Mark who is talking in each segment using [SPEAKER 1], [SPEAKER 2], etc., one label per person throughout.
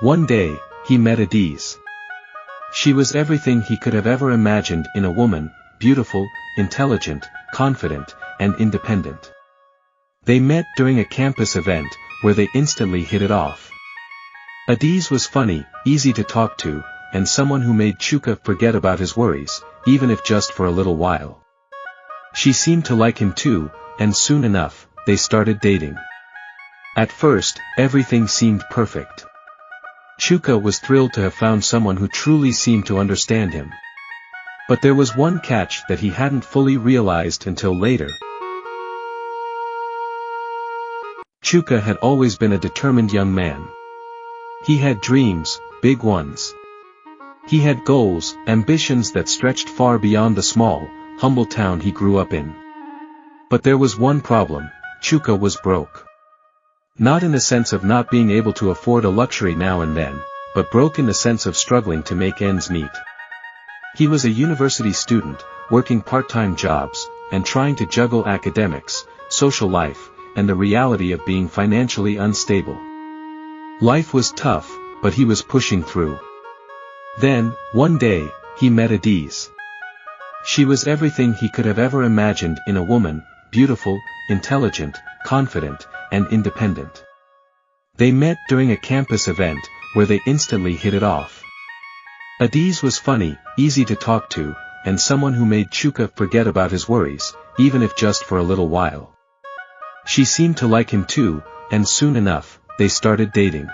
[SPEAKER 1] One day, he met Adiz. She was everything he could have ever imagined in a woman: beautiful, intelligent, confident, and independent. They met during a campus event, where they instantly hit it off. Adiz was funny, easy to talk to, and someone who made Chuka forget about his worries, even if just for a little while. She seemed to like him too, and soon enough, they started dating. At first, everything seemed perfect. Chuka was thrilled to have found someone who truly seemed to understand him. But there was one catch that he hadn't fully realized until later. Chuka had always been a determined young man. He had dreams, big ones. He had goals, ambitions that stretched far beyond the small, humble town he grew up in. But there was one problem: Chuka was broke. Not in the sense of not being able to afford a luxury now and then, but broke in the sense of struggling to make ends meet. He was a university student, working part-time jobs, and trying to juggle academics, social life, and the reality of being financially unstable. Life was tough, but he was pushing through. Then, one day, he met Adiz. She was everything he could have ever imagined in a woman: beautiful, intelligent, confident, and independent. They met during a campus event, where they instantly hit it off. Adiz was funny, easy to talk to, and someone who made Chuka forget about his worries, even if just for a little while. She seemed to like him too, and soon enough, they started dating.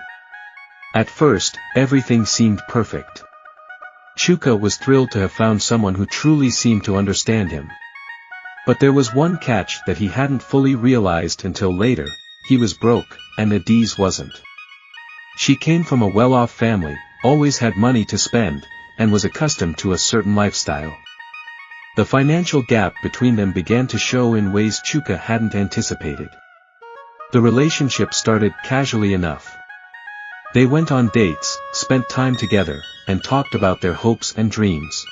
[SPEAKER 1] At first, everything seemed perfect. Chuka was thrilled to have found someone who truly seemed to understand him. But there was one catch that he hadn't fully realized until later: he was broke, and Adiz wasn't. She came from a well-off family, always had money to spend, and was accustomed to a certain lifestyle. The financial gap between them began to show in ways Chuka hadn't anticipated. The relationship started casually enough. They went on dates, spent time together, and talked about their hopes and dreams.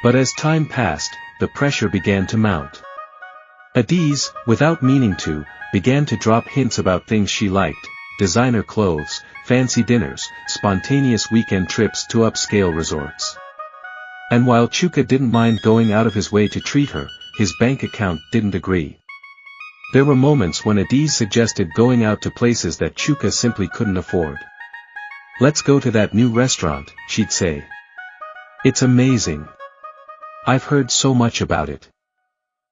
[SPEAKER 1] But as time passed, the pressure began to mount. Adiz, without meaning to, began to drop hints about things she liked: designer clothes, fancy dinners, spontaneous weekend trips to upscale resorts. And while Chuka didn't mind going out of his way to treat her, his bank account didn't agree. There were moments when Adiz suggested going out to places that Chuka simply couldn't afford. "Let's go to that new restaurant," she'd say. "It's amazing. I've heard so much about it."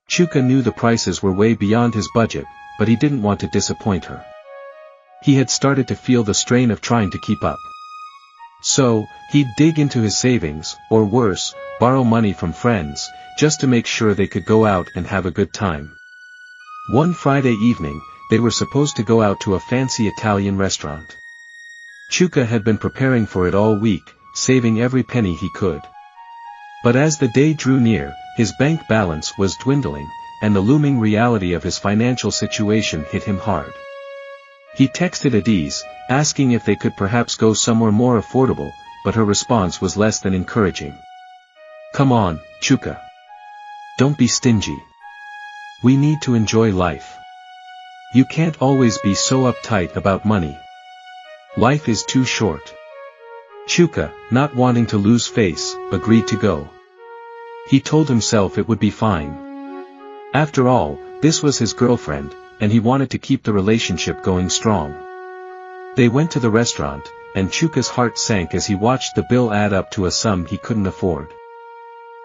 [SPEAKER 1] Chuka knew the prices were way beyond his budget, but he didn't want to disappoint her. He had started to feel the strain of trying to keep up. So, he'd dig into his savings, or worse, borrow money from friends, just to make sure they could go out and have a good time. One Friday evening, they were supposed to go out to a fancy Italian restaurant. Chuka had been preparing for it all week, saving every penny he could. But as the day drew near, his bank balance was dwindling, and the looming reality of his financial situation hit him hard. He texted Adiz, asking if they could perhaps go somewhere more affordable, but her response was less than encouraging. "Come on, Chuka. Don't be stingy. We need to enjoy life. You can't always be so uptight about money. Life is too short." Chuka, not wanting to lose face, agreed to go. He told himself it would be fine. After all, this was his girlfriend, and he wanted to keep the relationship going strong. They went to the restaurant, and Chuka's heart sank as he watched the bill add up to a sum he couldn't afford.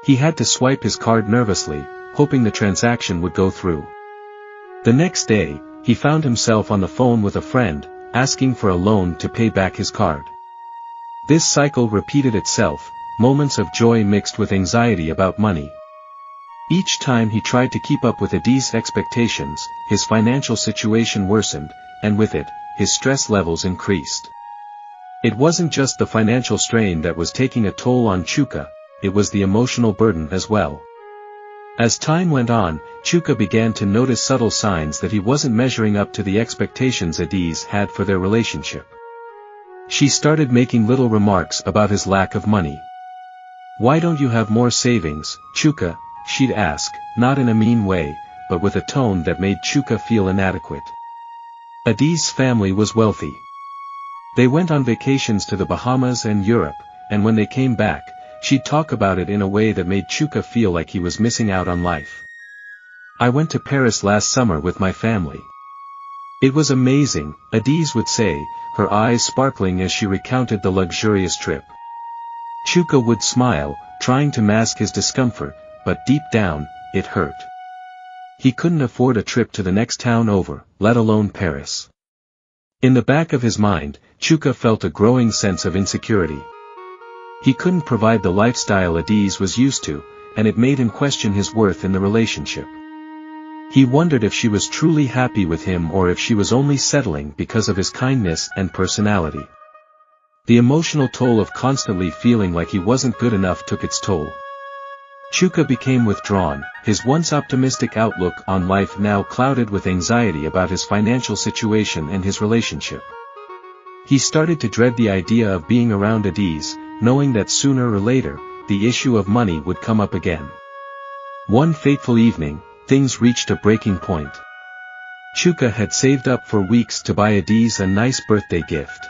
[SPEAKER 1] He had to swipe his card nervously, hoping the transaction would go through. The next day, he found himself on the phone with a friend, asking for a loan to pay back his card. This cycle repeated itself, moments of joy mixed with anxiety about money. Each time he tried to keep up with Adiz's expectations, his financial situation worsened, and with it, his stress levels increased. It wasn't just the financial strain that was taking a toll on Chuka, it was the emotional burden as well. As time went on, Chuka began to notice subtle signs that he wasn't measuring up to the expectations Adiz had for their relationship. She started making little remarks about his lack of money. "Why don't you have more savings, Chuka?" she'd ask, not in a mean way, but with a tone that made Chuka feel inadequate. Adiz's family was wealthy. They went on vacations to the Bahamas and Europe, and when they came back, she'd talk about it in a way that made Chuka feel like he was missing out on life. "I went to Paris last summer with my family. It was amazing," Adiz would say, her eyes sparkling as she recounted the luxurious trip. Chuka would smile, trying to mask his discomfort, but deep down, it hurt. He couldn't afford a trip to the next town over, let alone Paris. In the back of his mind, Chuka felt a growing sense of insecurity. He couldn't provide the lifestyle Adiz was used to, and it made him question his worth in the relationship. He wondered if she was truly happy with him or if she was only settling because of his kindness and personality. The emotional toll of constantly feeling like he wasn't good enough took its toll. Chuka became withdrawn, his once optimistic outlook on life now clouded with anxiety about his financial situation and his relationship. He started to dread the idea of being around Adiz, knowing that sooner or later, the issue of money would come up again. One fateful evening, things reached a breaking point. Chuka had saved up for weeks to buy Adiz a nice birthday gift.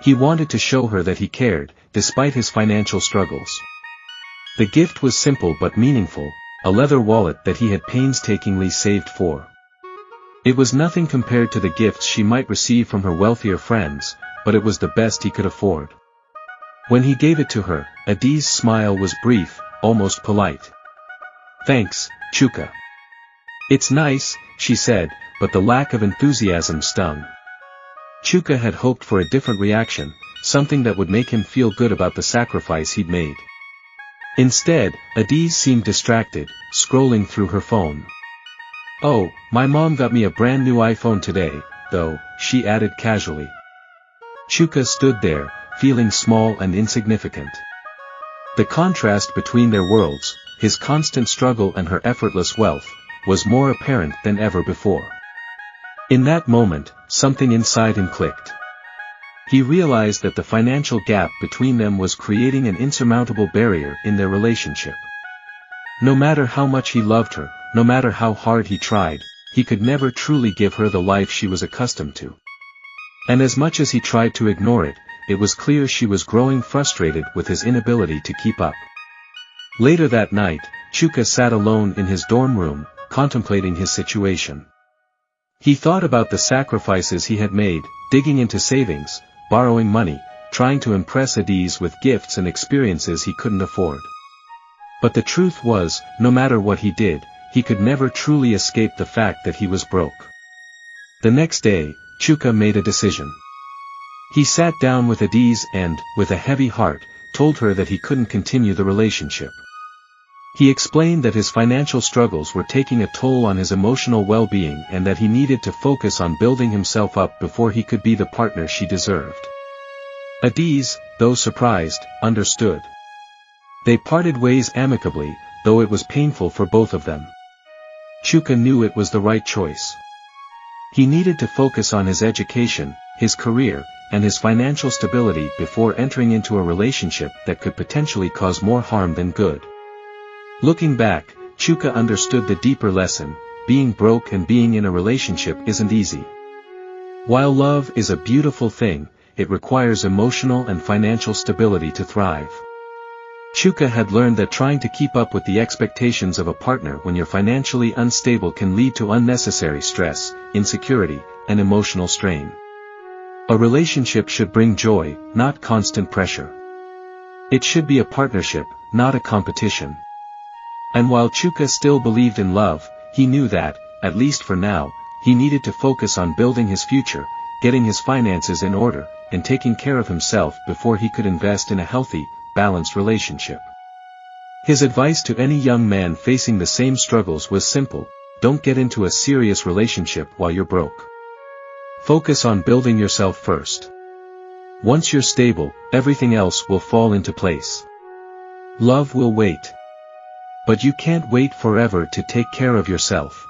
[SPEAKER 1] He wanted to show her that he cared, despite his financial struggles. The gift was simple but meaningful, a leather wallet that he had painstakingly saved for. It was nothing compared to the gifts she might receive from her wealthier friends, but it was the best he could afford. When he gave it to her, Adiz's smile was brief, almost polite. "Thanks, Chuka. It's nice," she said, but the lack of enthusiasm stung. Chuka had hoped for a different reaction, something that would make him feel good about the sacrifice he'd made. Instead, Adiz seemed distracted, scrolling through her phone. "Oh, my mom got me a brand new iPhone today, though," she added casually. Chuka stood there, feeling small and insignificant. The contrast between their worlds, his constant struggle and her effortless wealth, was more apparent than ever before. In that moment, something inside him clicked. He realized that the financial gap between them was creating an insurmountable barrier in their relationship. No matter how much he loved her, no matter how hard he tried, he could never truly give her the life she was accustomed to. And as much as he tried to ignore it, it was clear she was growing frustrated with his inability to keep up. Later that night, Chuka sat alone in his dorm room, contemplating his situation. He thought about the sacrifices he had made, digging into savings, borrowing money, trying to impress Adiz with gifts and experiences he couldn't afford. But the truth was, no matter what he did, he could never truly escape the fact that he was broke. The next day, Chuka made a decision. He sat down with Adiz and, with a heavy heart, told her that he couldn't continue the relationship. He explained that his financial struggles were taking a toll on his emotional well-being and that he needed to focus on building himself up before he could be the partner she deserved. Adiz, though surprised, understood. They parted ways amicably, though it was painful for both of them. Chuka knew it was the right choice. He needed to focus on his education, his career, and his financial stability before entering into a relationship that could potentially cause more harm than good. Looking back, Chuka understood the deeper lesson: being broke and being in a relationship isn't easy. While love is a beautiful thing, it requires emotional and financial stability to thrive. Chuka had learned that trying to keep up with the expectations of a partner when you're financially unstable can lead to unnecessary stress, insecurity, and emotional strain. A relationship should bring joy, not constant pressure. It should be a partnership, not a competition. And while Chuka still believed in love, he knew that, at least for now, he needed to focus on building his future, getting his finances in order, and taking care of himself before he could invest in a healthy, balanced relationship. His advice to any young man facing the same struggles was simple: don't get into a serious relationship while you're broke. Focus on building yourself first. Once you're stable, everything else will fall into place. Love will wait. But you can't wait forever to take care of yourself.